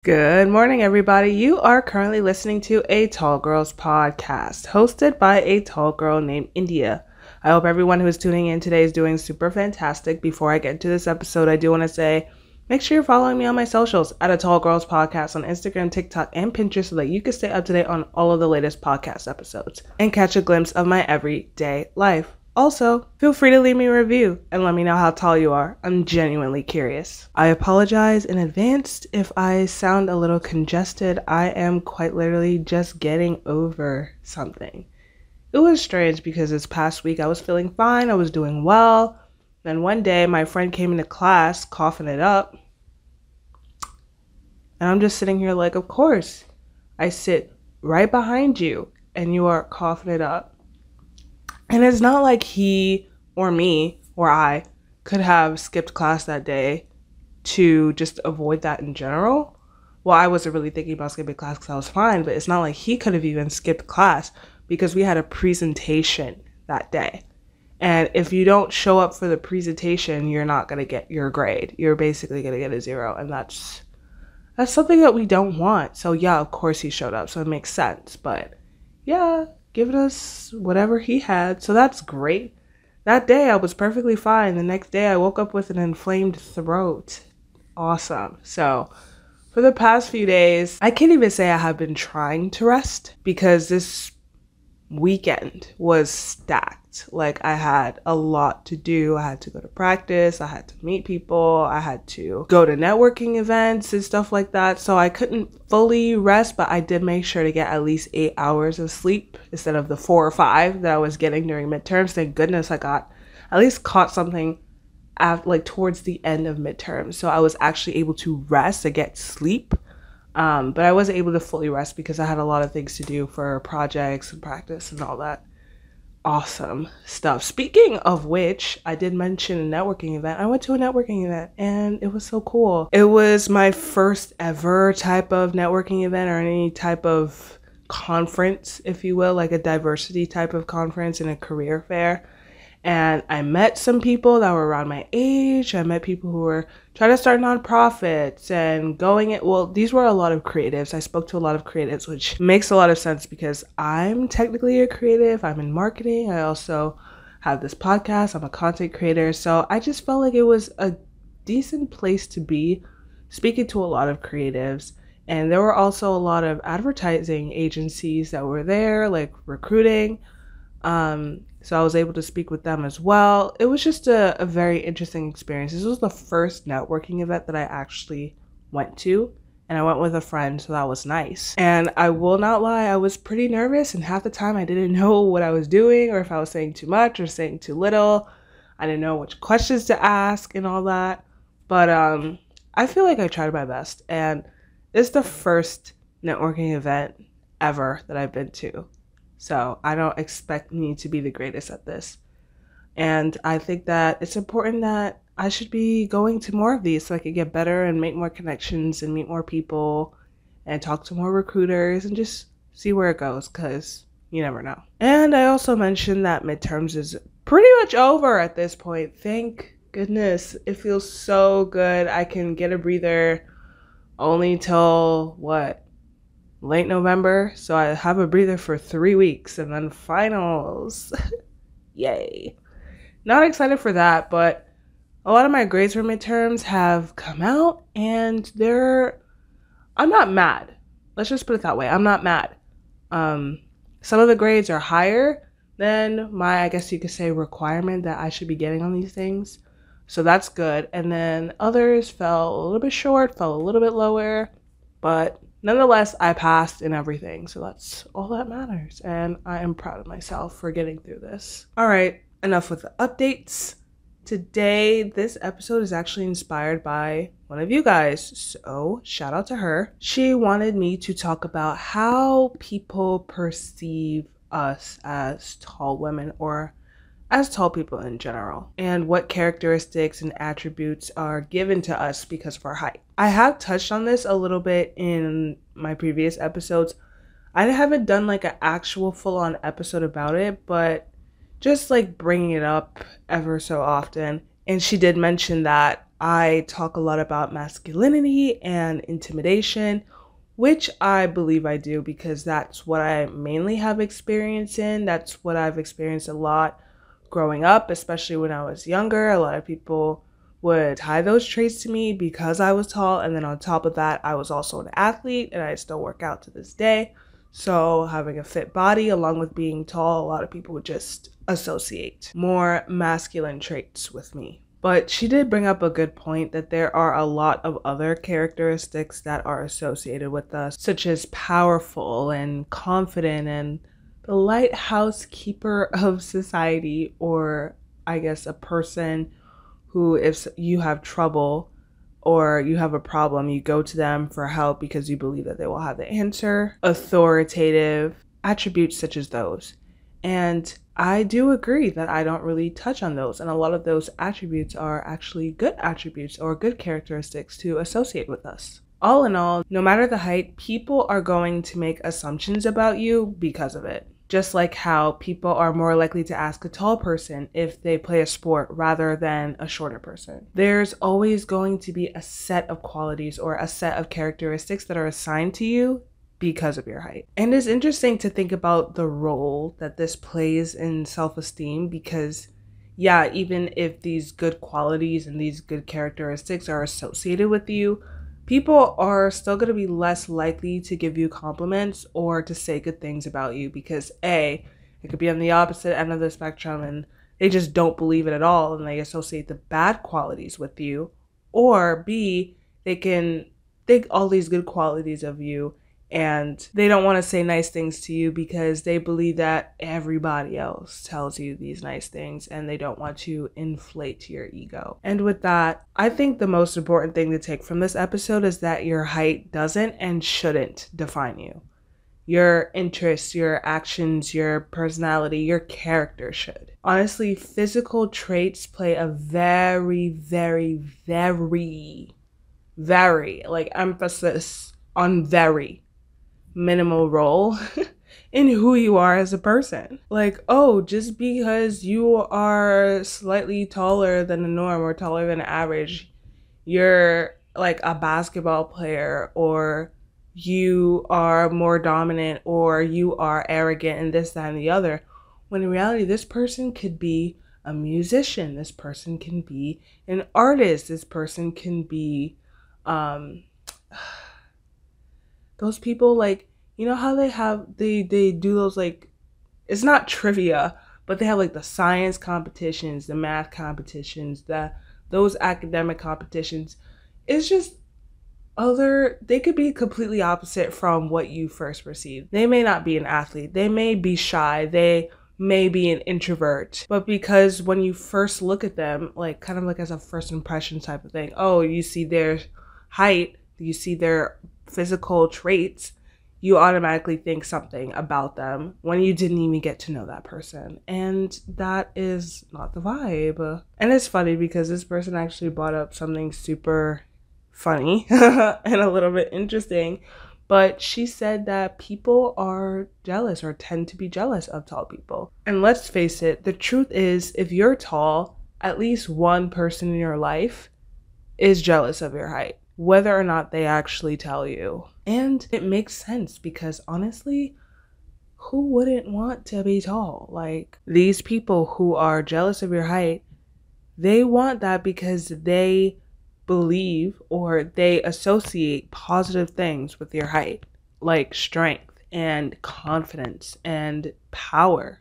Good morning, everybody. You are currently listening to a Tall Girls podcast hosted by a tall girl named India. I hope everyone who is tuning in today is doing super fantastic. Before I get into this episode, I do want to say make sure you're following me on my socials at a Tall Girls podcast on Instagram, TikTok, and Pinterest so that you can stay up to date on all of the latest podcast episodes and catch a glimpse of my everyday life. Also, feel free to leave me a review and let me know how tall you are. I'm genuinely curious. I apologize in advance if I sound a little congested. I am quite literally just getting over something. It was strange because this past week I was feeling fine. I was doing well. Then one day my friend came into class coughing it up. And I'm just sitting here like, of course. I sit right behind you and you are coughing it up. And it's not like he or me or I could have skipped class that day to just avoid that in general. Well, I wasn't really thinking about skipping class because I was fine, but it's not like he could have even skipped class because we had a presentation that day. And if you don't show up for the presentation, you're not going to get your grade. You're basically going to get a 0. And that's something that we don't want. So yeah, of course he showed up. So it makes sense. But yeah, giving us whatever he had. So that's great. That day I was perfectly fine. The next day I woke up with an inflamed throat. Awesome. So for the past few days, I can't even say I have been trying to rest because this weekend was stacked. Like I had a lot to do. I had to go to practice. I had to meet people. I had to go to networking events and stuff like that. So I couldn't fully rest, but I did make sure to get at least 8 hours of sleep instead of the 4 or 5 that I was getting during midterms. Thank goodness I got at least caught something towards the end of midterms. So I was actually able to rest and get sleep. But I wasn't able to fully rest because I had a lot of things to do for projects and practice and all that awesome stuff. Speaking of which, I did mention a networking event. I went to a networking event and it was so cool. It was my first ever type of networking event or any type of conference, if you will, like a diversity type of conference and a career fair. And I met some people that were around my age. I met people who were trying to start nonprofits and these were a lot of creatives. I spoke to a lot of creatives, which makes a lot of sense because I'm technically a creative. I'm in marketing. I also have this podcast. I'm a content creator. So I just felt like it was a decent place to be speaking to a lot of creatives. And there were also a lot of advertising agencies that were there, like recruiting. So I was able to speak with them as well. It was just a very interesting experience. This was the first networking event that I actually went to, and I went with a friend, so that was nice. And I will not lie, I was pretty nervous, and half the time I didn't know what I was doing or if I was saying too much or saying too little. I didn't know which questions to ask and all that. But I feel like I tried my best, and it's the first networking event ever that I've been to. So I don't expect me to be the greatest at this. And I think that it's important that I should be going to more of these so I can get better and make more connections and meet more people and talk to more recruiters and just see where it goes because you never know. And I also mentioned that midterms is pretty much over at this point. Thank goodness. It feels so good. I can get a breather only till late November, so I have a breather for 3 weeks and then finals. Yay. Not excited for that, but a lot of my grades for midterms have come out and I'm not mad. Let's just put it that way. I'm not mad. Some of the grades are higher than my, I guess you could say, requirement that I should be getting on these things. So that's good. And then others fell a little bit short, fell a little bit lower, but nonetheless, I passed in everything, so that's all that matters, and I am proud of myself for getting through this. All right, enough with the updates. Today, this episode is actually inspired by one of you guys, so shout out to her. She wanted me to talk about how people perceive us as tall women or as tall people in general, and what characteristics and attributes are given to us because of our height. I have touched on this a little bit in my previous episodes. I haven't done like an actual full-on episode about it, but just like bringing it up ever so often. And she did mention that I talk a lot about masculinity and intimidation, which I believe I do because that's what I mainly have experience in. That's what I've experienced a lot growing up, especially when I was younger. A lot of people would tie those traits to me because I was tall. And then on top of that, I was also an athlete and I still work out to this day. So having a fit body along with being tall, a lot of people would just associate more masculine traits with me. But she did bring up a good point that there are a lot of other characteristics that are associated with us, such as powerful and confident and the lighthouse keeper of society, or I guess a person who, if you have trouble or you have a problem, you go to them for help because you believe that they will have the answer. Authoritative attributes such as those. And I do agree that I don't really touch on those. And a lot of those attributes are actually good attributes or good characteristics to associate with us. All in all, no matter the height, people are going to make assumptions about you because of it. Just like how people are more likely to ask a tall person if they play a sport rather than a shorter person. There's always going to be a set of qualities or a set of characteristics that are assigned to you because of your height. And it's interesting to think about the role that this plays in self-esteem because, yeah, even if these good qualities and these good characteristics are associated with you, people are still going to be less likely to give you compliments or to say good things about you because A, it could be on the opposite end of the spectrum and they just don't believe it at all and they associate the bad qualities with you, or B, they can think all these good qualities of you and they don't want to say nice things to you because they believe that everybody else tells you these nice things and they don't want to inflate your ego. And with that, I think the most important thing to take from this episode is that your height doesn't and shouldn't define you. Your interests, your actions, your personality, your character should. Honestly, physical traits play a very, like emphasis on very minimal role in who you are as a person. Like, oh, just because you are slightly taller than the norm or taller than average, you're like a basketball player, or you are more dominant, or you are arrogant and this, that, and the other. When in reality, this person could be a musician. This person can be an artist. This person can be, those people, like, you know how they do those, like, it's not trivia, but they have like the science competitions, the math competitions, those academic competitions. It's just they could be completely opposite from what you first perceived. They may not be an athlete. They may be shy. They may be an introvert. But because when you first look at them, like kind of like as a first impression type of thing, oh, you see their height, you see their physical traits, you automatically think something about them when you didn't even get to know that person. And that is not the vibe. And it's funny because this person actually brought up something super funny and a little bit interesting. But she said that people are jealous or tend to be jealous of tall people. And let's face it, the truth is, if you're tall, at least one person in your life is jealous of your height, whether or not they actually tell you. And it makes sense because honestly, who wouldn't want to be tall? Like, these people who are jealous of your height, they want that because they believe or they associate positive things with your height, like strength and confidence and power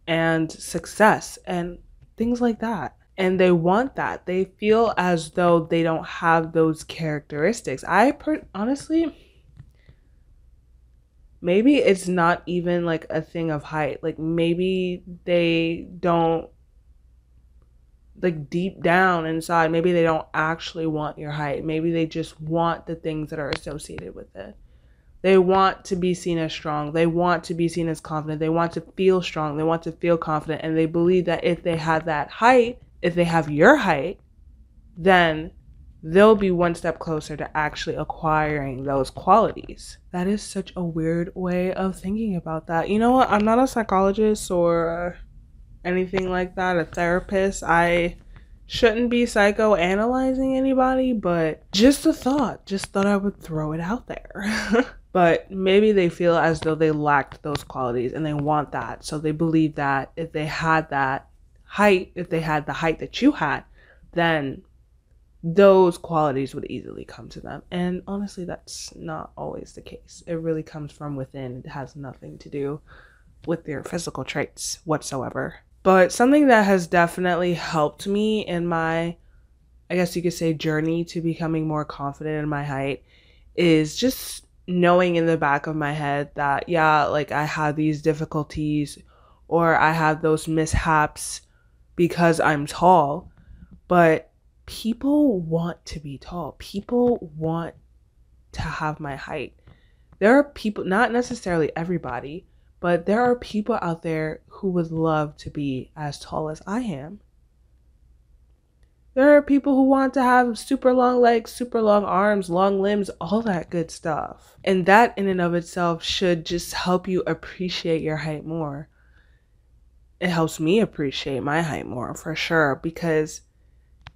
and success and things like that. And they want that. They feel as though they don't have those characteristics. Honestly, maybe it's not even like a thing of height. Like, maybe they don't, like, deep down inside, maybe they don't actually want your height. Maybe they just want the things that are associated with it. They want to be seen as strong. They want to be seen as confident. They want to feel strong. They want to feel confident. And they believe that if they have that height, if they have your height, then they'll be one step closer to actually acquiring those qualities. That is such a weird way of thinking about that. You know what? I'm not a psychologist or anything like that, a therapist. I Shouldn't be psychoanalyzing anybody, but just a thought. Just thought I would throw it out there. But maybe they feel as though they lacked those qualities and they want that. So they believe that if they had that height, if they had the height that you had, then those qualities would easily come to them. And honestly, that's not always the case. It really comes from within. It has nothing to do with their physical traits whatsoever. But something that has definitely helped me in my, I guess you could say, journey to becoming more confident in my height is just knowing in the back of my head that, yeah, like I have these difficulties or I have those mishaps because I'm tall, but people want to be tall. People want to have my height. There are people, not necessarily everybody, but there are people out there who would love to be as tall as I am. There are people who want to have super long legs, super long arms, long limbs, all that good stuff. And that in and of itself should just help you appreciate your height more. It helps me appreciate my height more for sure, because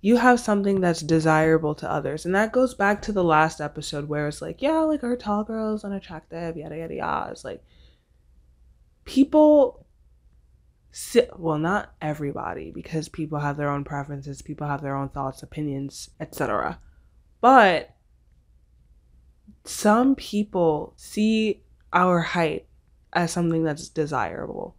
you have something that's desirable to others. And that goes back to the last episode where it's like, yeah, like our tall girl is unattractive, yada, yada, yada. It's like people, well, not everybody, because people have their own preferences, people have their own thoughts, opinions, etc. But some people see our height as something that's desirable.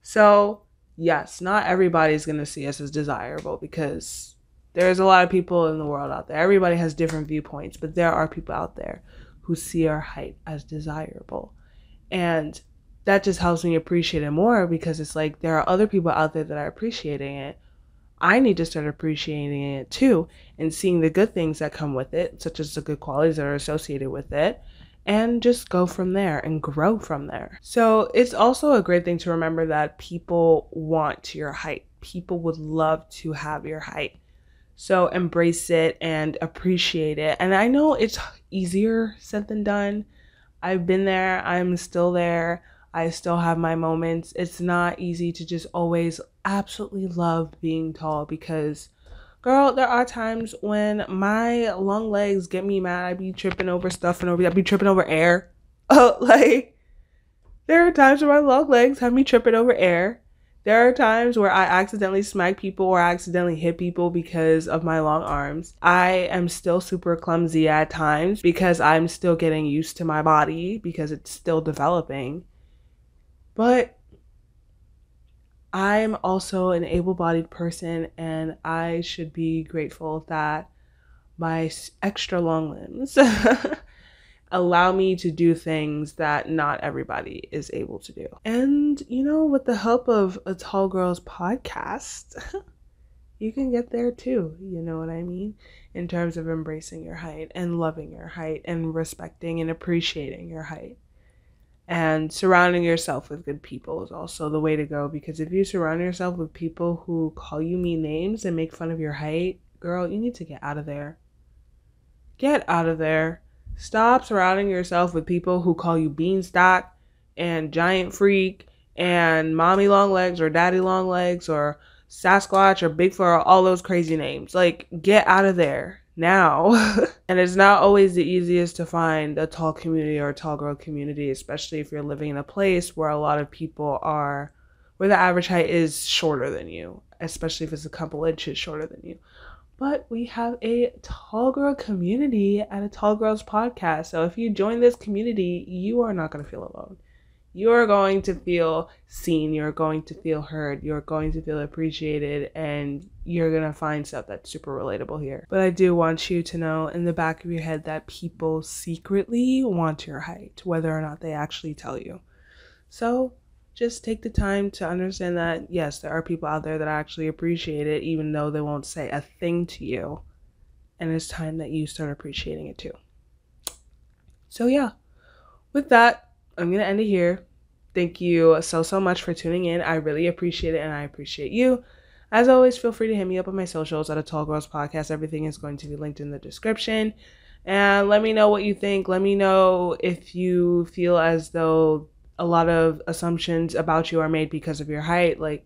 So yes, not everybody's going to see us as desirable, because there's a lot of people in the world out there. Everybody has different viewpoints, but there are people out there who see our height as desirable. And that just helps me appreciate it more, because it's like there are other people out there that are appreciating it. I need to start appreciating it too, and seeing the good things that come with it, such as the good qualities that are associated with it, and just go from there and grow from there. So it's also a great thing to remember that people want your height. People would love to have your height. So embrace it and appreciate it. And I know it's easier said than done. I've been there. I'm still there. I still have my moments. It's not easy to just always absolutely love being tall, because, girl, there are times when my long legs get me mad. I be tripping over stuff and I be tripping over air. Like, there are times where my long legs have me tripping over air. There are times where I accidentally smack people or I accidentally hit people because of my long arms. I am still super clumsy at times because I'm still getting used to my body, because it's still developing. But I'm also an able-bodied person, and I should be grateful that my extra long limbs allow me to do things that not everybody is able to do. And, you know, with the help of a Tall Girls podcast, you can get there too, you know what I mean? In terms of embracing your height and loving your height and respecting and appreciating your height. And surrounding yourself with good people is also the way to go, because if you surround yourself with people who call you mean names and make fun of your height, girl, you need to get out of there. Get out of there. Stop surrounding yourself with people who call you beanstalk and giant freak and mommy long legs or daddy long legs or Sasquatch or Bigfoot or all those crazy names. Like, get out of there now. And it's not always the easiest to find a tall community or a tall girl community, especially if you're living in a place where a lot of people are, where the average height is shorter than you, especially if it's a couple inches shorter than you. But we have a tall girl community at a Tall Girls podcast. So if you join this community, you are not going to feel alone. You're going to feel seen. You're going to feel heard. You're going to feel appreciated. And you're going to find stuff that's super relatable here. But I do want you to know in the back of your head that people secretly want your height, whether or not they actually tell you. So just take the time to understand that, yes, there are people out there that actually appreciate it, even though they won't say a thing to you. And it's time that you start appreciating it too. So yeah, with that, I'm going to end it here. Thank you so much for tuning in. I really appreciate it, and I appreciate you. As always, feel free to hit me up on my socials at a Tall Girls Podcast. Everything is going to be linked in the description. And let me know what you think. Let me know if you feel as though a lot of assumptions about you are made because of your height. Like,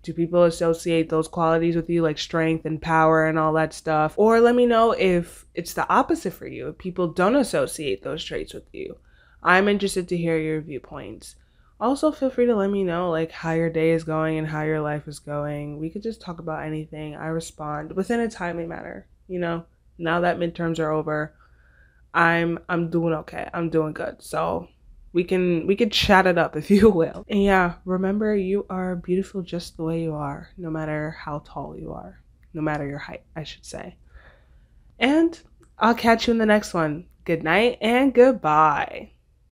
Do people associate those qualities with you, like strength and power and all that stuff? Or let me know if it's the opposite for you, if people don't associate those traits with you. I'm interested to hear your viewpoints. Also, feel free to let me know like how your day is going and how your life is going. We could just talk about anything. I respond within a timely manner. Now that midterms are over, I'm doing okay. I'm doing good. So we can chat it up, if you will. And yeah, remember, you are beautiful just the way you are, no matter how tall you are, no matter your height, I should say. And I'll catch you in the next one. Good night and goodbye.